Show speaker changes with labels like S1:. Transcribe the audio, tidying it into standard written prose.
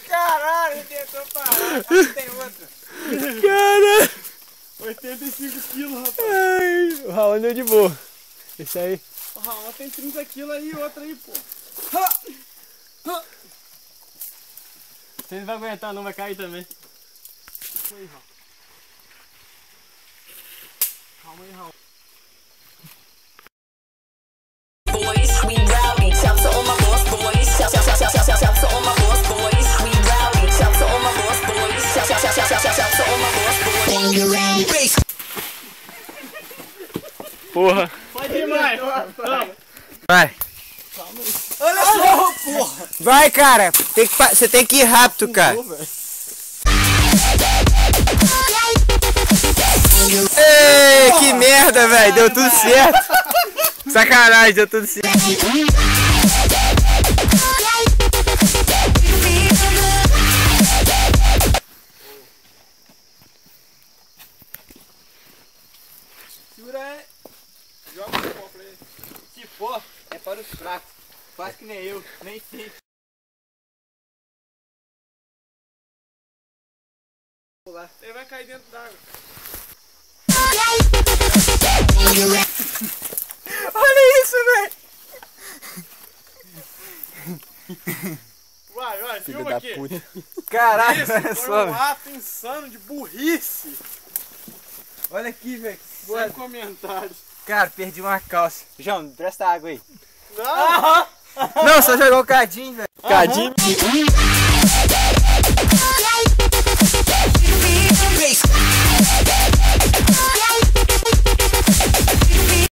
S1: Caralho, tentou parar. Tem outra.
S2: Caralho.
S1: 85 quilos, rapaz.
S2: Ai, o Raul deu de boa. Esse aí.
S1: O Raul tem 30 quilos aí e outra aí, pô.
S2: Você não vai aguentar não, vai cair também.
S1: Calma aí, Raul. Calma aí, Raul.
S3: Boys, we rowdy. Shout to all my boss boys. Shout to all my boss boys. We rowdy. Shout to all my boss boys. Shout to all my boss boys.
S2: Porra.
S1: Pode ir mais.
S2: Vai.
S1: Olha só, porra.
S2: Vai, cara. Você tem que ir rápido, cara. Ei, que merda, velho. Deu tudo certo. Sacanagem, deu tudo certo.
S1: Segura aí. Joga o copo pra ele.
S4: Se for, é para os fracos. Faz que nem eu, nem sei.
S1: Ele vai cair dentro d'água.
S2: Olha isso, velho.
S1: Vai,
S2: Filho
S1: filma
S2: da
S1: aqui.
S2: puta. Caralho,
S1: Esse
S2: olha
S1: foi
S2: só.
S1: um ato insano de burrice.
S2: Olha aqui, velho.
S1: Sem comentários.
S2: Cara, perdi uma calça. João, me presta água aí.
S1: Não!
S2: Não, só jogou o cadinho, velho. Cadinho.